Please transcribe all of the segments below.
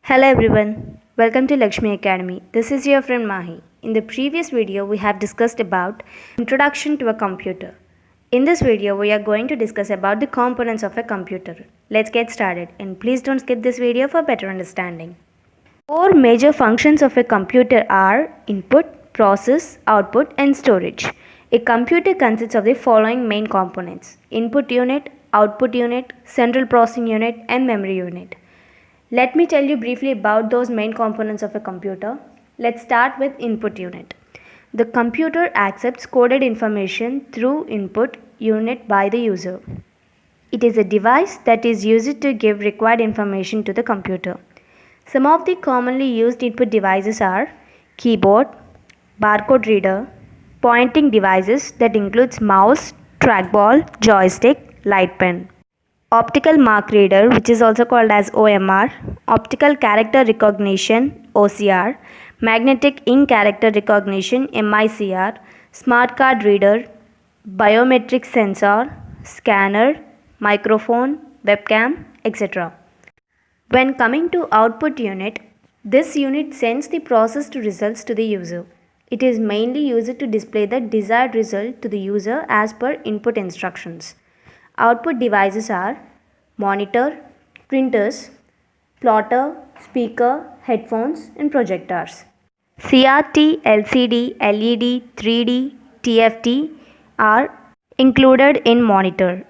Hello everyone, welcome to Lakshmi Academy. This is your friend Mahi. In the previous video, we have discussed about introduction to a computer. In this video, we are going to discuss about the components of a computer. Let's get started and please don't skip this video for better understanding. Four major functions of a computer are input, process, output and storage. A computer consists of the following main components: input unit, output unit, central processing unit and memory unit. Let me tell you briefly about those main components of a computer. Let's start with input unit. The computer accepts coded information through input unit by the user. It is a device that is used to give required information to the computer. Some of the commonly used input devices are keyboard, barcode reader, pointing devices that includes mouse, trackball, joystick, light pen. Optical mark reader, which is also called as OMR, optical character recognition OCR, magnetic ink character recognition MICR, smart card reader, biometric sensor, scanner, microphone, webcam, etc. When coming to output unit, this unit sends the processed results to the user. It is mainly used to display the desired result to the user as per input instructions. Output devices are monitor, printers, plotter, speaker, headphones and projectors. CRT, LCD, LED, 3D, TFT are included in monitor.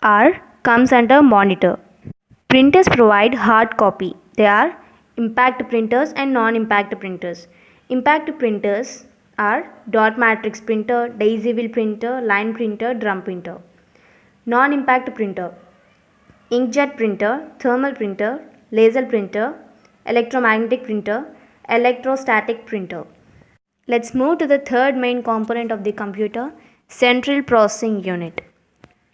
R comes under monitor. Printers provide hard copy. They are impact printers and non-impact printers. Impact printers are dot matrix printer, daisy wheel printer, line printer, drum printer. Non-impact printer: inkjet printer, thermal printer, laser printer, electromagnetic printer, electrostatic printer. Let's move to the third main component of the computer, central processing unit.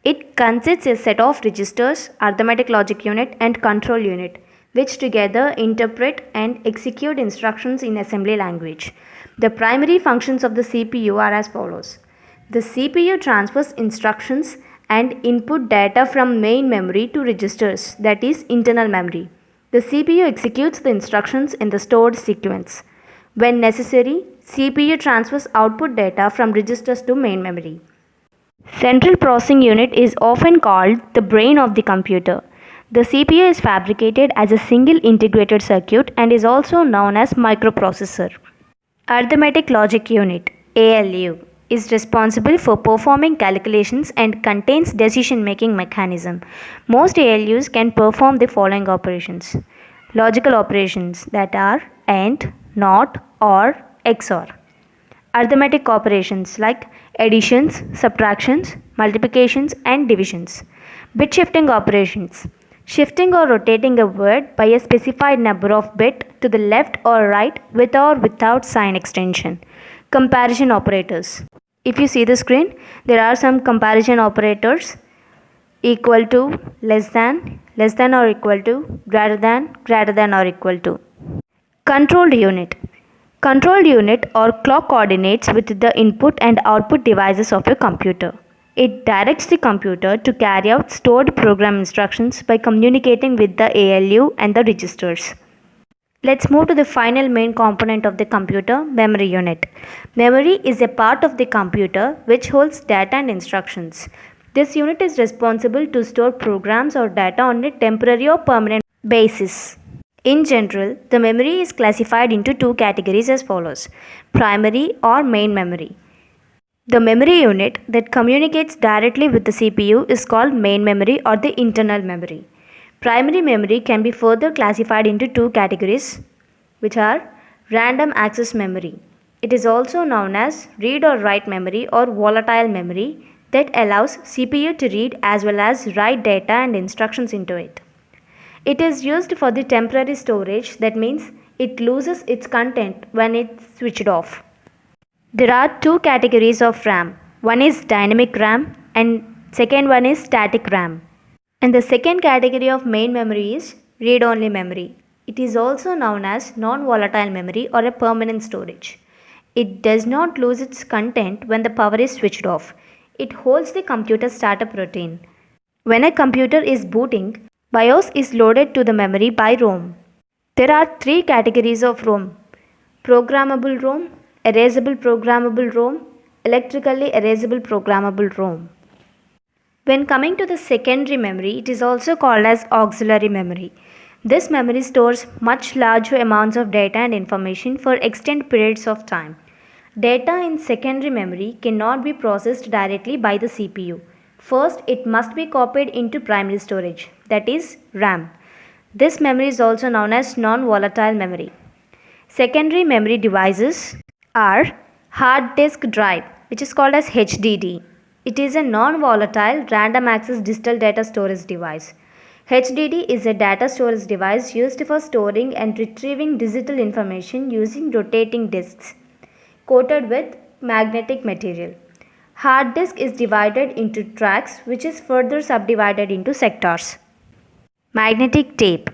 It consists of a set of registers, arithmetic logic unit and control unit, which together interpret and execute instructions in assembly language. The primary functions of the CPU are as follows. The CPU transfers instructions and input data from main memory to registers, that is internal memory. The CPU executes the instructions in the stored sequence. When necessary, CPU transfers output data from registers to main memory. Central processing unit is often called the brain of the computer. The CPU is fabricated as a single integrated circuit and is also known as microprocessor. Arithmetic logic unit ALU is responsible for performing calculations and contains decision-making mechanism. Most ALUs can perform the following operations: logical operations, that are AND, NOT, OR, XOR. Arithmetic operations like additions, subtractions, multiplications and divisions. Bit shifting operations: shifting or rotating a word by a specified number of bit to the left or right with or without sign extension. Comparison operators. If you see the screen, there are some comparison operators: equal to, less than or equal to, greater than or equal to. Controlled unit. Controlled unit or clock coordinates with the input and output devices of a computer. It directs the computer to carry out stored program instructions by communicating with the ALU and the registers. Let's move to the final main component of the computer, memory unit. Memory is a part of the computer which holds data and instructions. This unit is responsible to store programs or data on a temporary or permanent basis. In general, the memory is classified into two categories as follows: primary or main memory. The memory unit that communicates directly with the CPU is called main memory or the internal memory. Primary memory can be further classified into two categories, which are random access memory. It is also known as read or write memory or volatile memory that allows CPU to read as well as write data and instructions into it. It is used for the temporary storage, that means it loses its content when it's switched off. There are two categories of RAM. One is dynamic RAM and second one is static RAM. And the second category of main memory is read-only memory. It is also known as non-volatile memory or a permanent storage. It does not lose its content when the power is switched off. It holds the computer startup routine. When a computer is booting, BIOS is loaded to the memory by ROM. There are three categories of ROM: programmable ROM, erasable programmable ROM, electrically erasable programmable ROM. When coming to the secondary memory, it is also called as auxiliary memory. This memory stores much larger amounts of data and information for extended periods of time. Data in secondary memory cannot be processed directly by the CPU. First, it must be copied into primary storage, that is RAM. This memory is also known as non-volatile memory. Secondary memory devices are hard disk drive, which is called as HDD. It is a non-volatile random access digital data storage device. HDD is a data storage device used for storing and retrieving digital information using rotating disks coated with magnetic material. Hard disk is divided into tracks, which is further subdivided into sectors. Magnetic tape.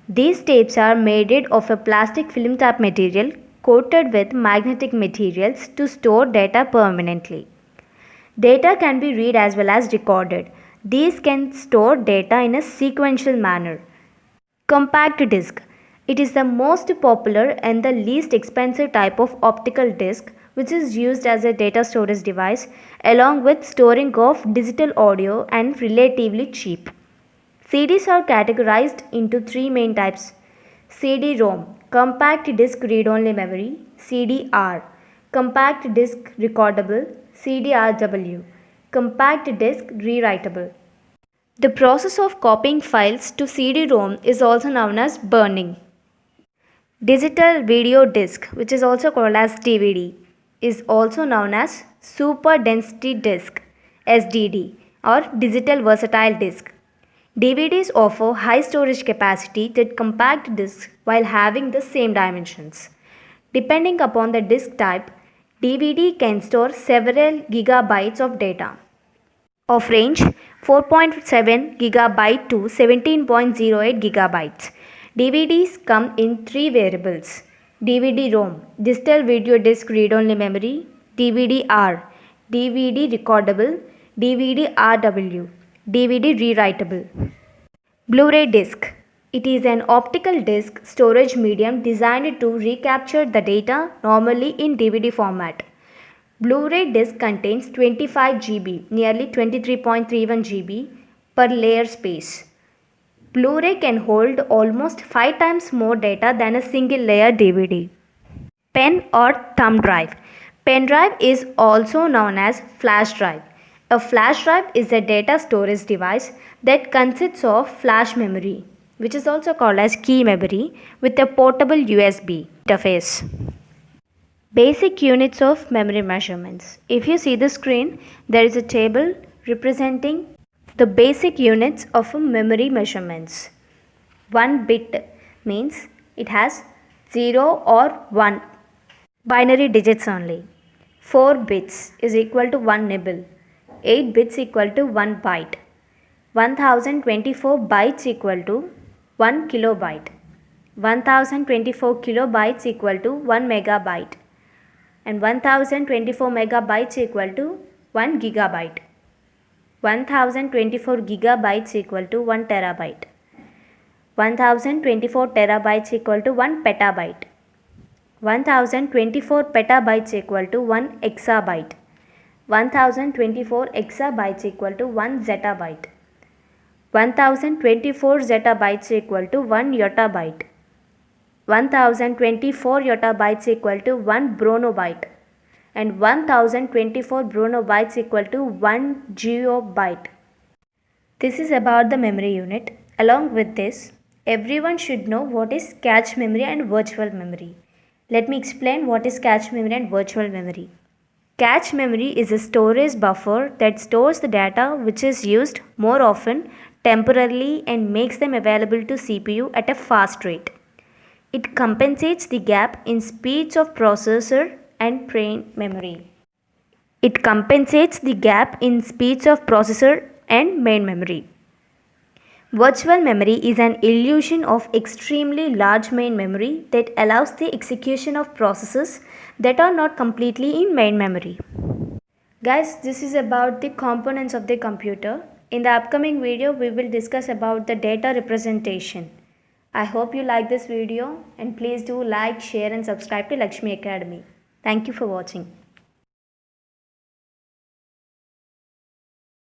These tapes are made of a plastic film type material coated with magnetic materials to store data permanently. Data can be read as well as recorded. These can store data in a sequential manner. Compact disc. It is the most popular and the least expensive type of optical disc, which is used as a data storage device along with storing of digital audio and relatively cheap. CDs are categorized into three main types: CD-ROM, compact disc read-only memory; CD-R, compact disc recordable; CD-RW, compact disc rewritable. The process of copying files to CD-ROM is also known as burning. Digital video disc, which is also called as DVD, is also known as super density disc (SDD) or digital versatile disc. DVDs offer high storage capacity that compact discs while having the same dimensions. Depending upon the disk type, DVD can store several gigabytes of data of range 4.7 gigabyte to 17.08 gigabytes. DVDs come in three variables: DVD-ROM, digital video disc read-only memory; DVD-R, DVD recordable; DVD-RW, DVD rewritable. Blu-ray disc. It is an optical disc storage medium designed to recapture the data normally in DVD format. Blu-ray disc contains 25 GB, nearly 23.31 GB per layer space. Blu-ray can hold almost 5 times more data than a single layer DVD. Pen or thumb drive. Pen drive is also known as flash drive. A flash drive is a data storage device that consists of flash memory, which is also called as key memory, with a portable USB interface. Basic units of memory measurements. If you see the screen, there is a table representing the basic units of memory measurements. 1 bit means it has 0 or 1 binary digits only. 4 bits is equal to 1 nibble. 8 bits equal to 1 byte. 1024 bytes equal to 1 kilobyte. 1024 kilobytes equal to 1 megabyte. And 1024 megabytes equal to 1 gigabyte. 1024 gigabytes equal to 1 terabyte. 1024 terabytes equal to 1 petabyte. 1024 petabytes equal to 1 exabyte. 1024 exabytes equal to 1 zettabyte. 1024 zettabytes equal to 1 yottabyte. 1024 yottabytes equal to 1 bronobyte, and 1024 bronobytes equal to 1 geobyte. This is about the memory unit. Along with this, everyone should know what is cache memory and virtual memory. Let me explain what is cache memory and virtual memory. Cache memory is a storage buffer that stores the data which is used more often temporarily and makes them available to CPU at a fast rate. It compensates the gap in speeds of processor and brain memory. It compensates the gap in speeds of processor and main memory. Virtual memory is an illusion of extremely large main memory that allows the execution of processes that are not completely in main memory. Guys, this is about the components of the computer. In the upcoming video, we will discuss about the data representation. I hope you like this video and please do like, share and subscribe to Lakshmi Academy. Thank you for watching.